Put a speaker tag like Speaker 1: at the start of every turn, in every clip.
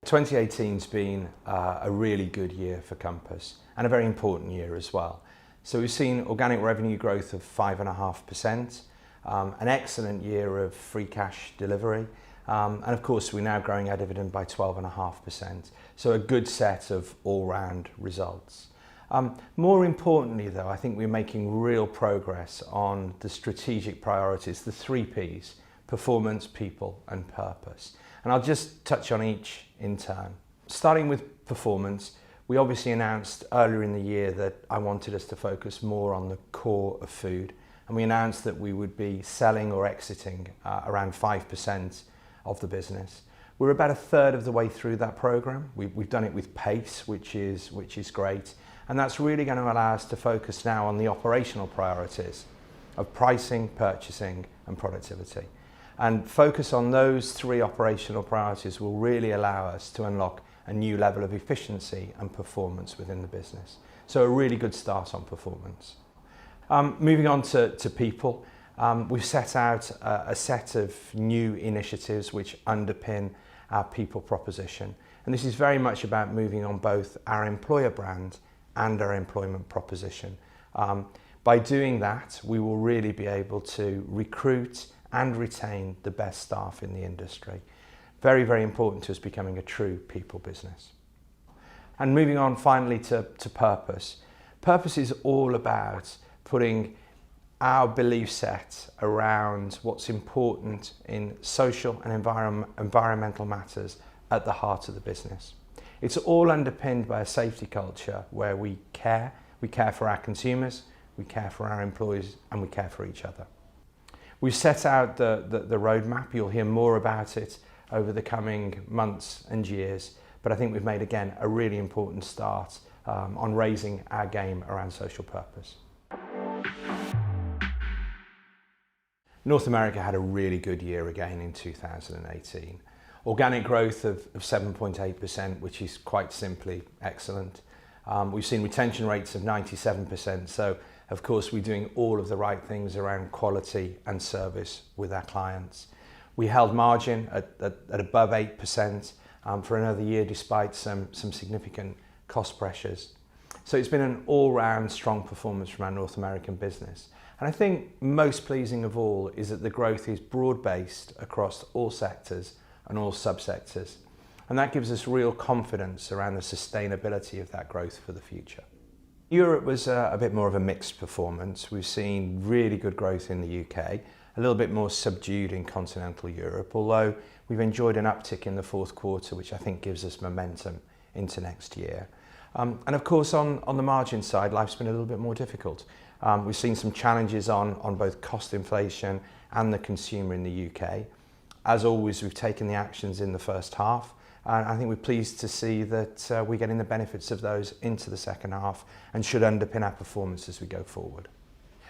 Speaker 1: 2018's been a really good year for Compass and a very important year as well. So we've seen organic revenue growth of 5.5%, an excellent year of free cash delivery, and of course we're now growing our dividend by 12.5%. So a good set of all-round results. More importantly though, I think we're making real progress on the strategic priorities, the 3 Ps, performance, people and purpose. And I'll just touch on each in turn. Starting with performance, we obviously announced earlier in the year that I wanted us to focus more on the core of food, and we announced that we would be selling or exiting around 5% of the business. We're about 1/3 of the way through that program. We've done it with pace, which is great, and that's really going to allow us to focus now on the operational priorities of pricing, purchasing and productivity. And focus on those 3 operational priorities will really allow us to unlock a new level of efficiency and performance within the business. So a really good start on performance. Moving on to people, we've set out a set of new initiatives which underpin our people proposition. And this is very much about moving on both our employer brand and our employment proposition. By doing that, we will really be able to recruit and retain the best staff in the industry. Very, very important to us becoming a true people business. And moving on finally to purpose. Purpose is all about putting our belief set around what's important in social and environmental matters at the heart of the business. It's all underpinned by a safety culture where we care for our consumers, we care for our employees and we care for each other. We've set out the roadmap. You'll hear more about it over the coming months and years, but I think we've made again a really important start on raising our game around social purpose. North America had a really good year again in 2018. Organic growth of 7.8%, which is quite simply excellent. We've seen retention rates of 97%, so of course we're doing all of the right things around quality and service with our clients. We held margin at above 8% for another year despite some significant cost pressures. So it's been an all-round strong performance from our North American business. And I think most pleasing of all is that the growth is broad-based across all sectors and all subsectors. And that gives us real confidence around the sustainability of that growth for the future. Europe was a bit more of a mixed performance. We've seen really good growth in the UK, a little bit more subdued in continental Europe, although we've enjoyed an uptick in the fourth quarter, which I think gives us momentum into next year. And of course, on the margin side, life's been a little bit more difficult. We've seen some challenges on both cost inflation and the consumer in the UK. As always, we've taken the actions in the first half. And I think we're pleased to see that we're getting the benefits of those into the second half and should underpin our performance as we go forward.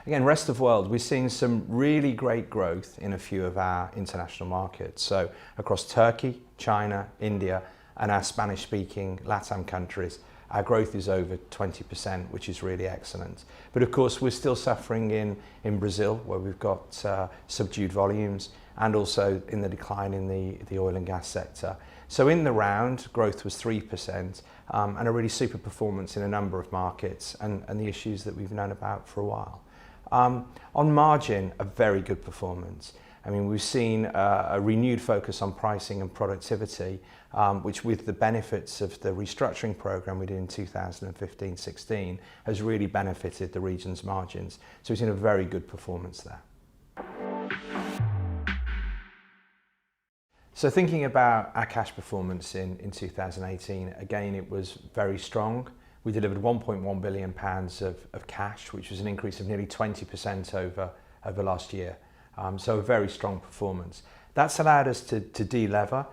Speaker 1: Again, rest of world, we're seeing some really great growth in a few of our international markets. So across Turkey, China, India, and our Spanish-speaking LATAM countries, our growth is over 20%, which is really excellent. But of course, we're still suffering in Brazil, where we've got subdued volumes, and also in the decline in the oil and gas sector. So in the round, growth was 3%, and a really super performance in a number of markets and the issues that we've known about for a while. On margin, a very good performance. I mean, we've seen a renewed focus on pricing and productivity, which with the benefits of the restructuring program we did in 2015-16 has really benefited the region's margins. So we've seen a very good performance there. So thinking about our cash performance in 2018, again, it was very strong. We delivered £1.1 billion of cash, which was an increase of nearly 20% over last year. So a very strong performance. That's allowed us to de-lever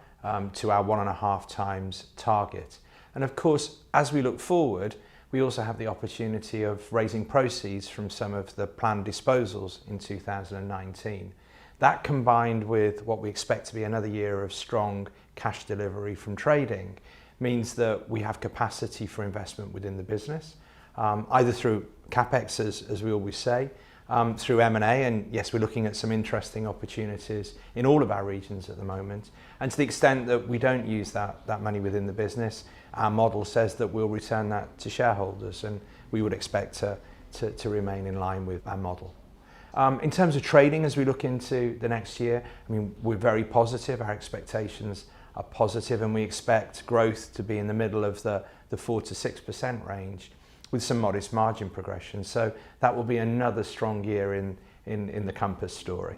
Speaker 1: to our 1.5 times target. And of course, as we look forward, we also have the opportunity of raising proceeds from some of the planned disposals in 2019. That combined with what we expect to be another year of strong cash delivery from trading means that we have capacity for investment within the business, either through CapEx, as we always say, through M&A, and yes, we're looking at some interesting opportunities in all of our regions at the moment. And to the extent that we don't use that money within the business, our model says that we'll return that to shareholders, and we would expect to remain in line with our model. In terms of trading, as we look into the next year, I mean, we're very positive. Our expectations are positive, and we expect growth to be in the middle of the 4 to 6% range, with some modest margin progression. So that will be another strong year in the Compass story.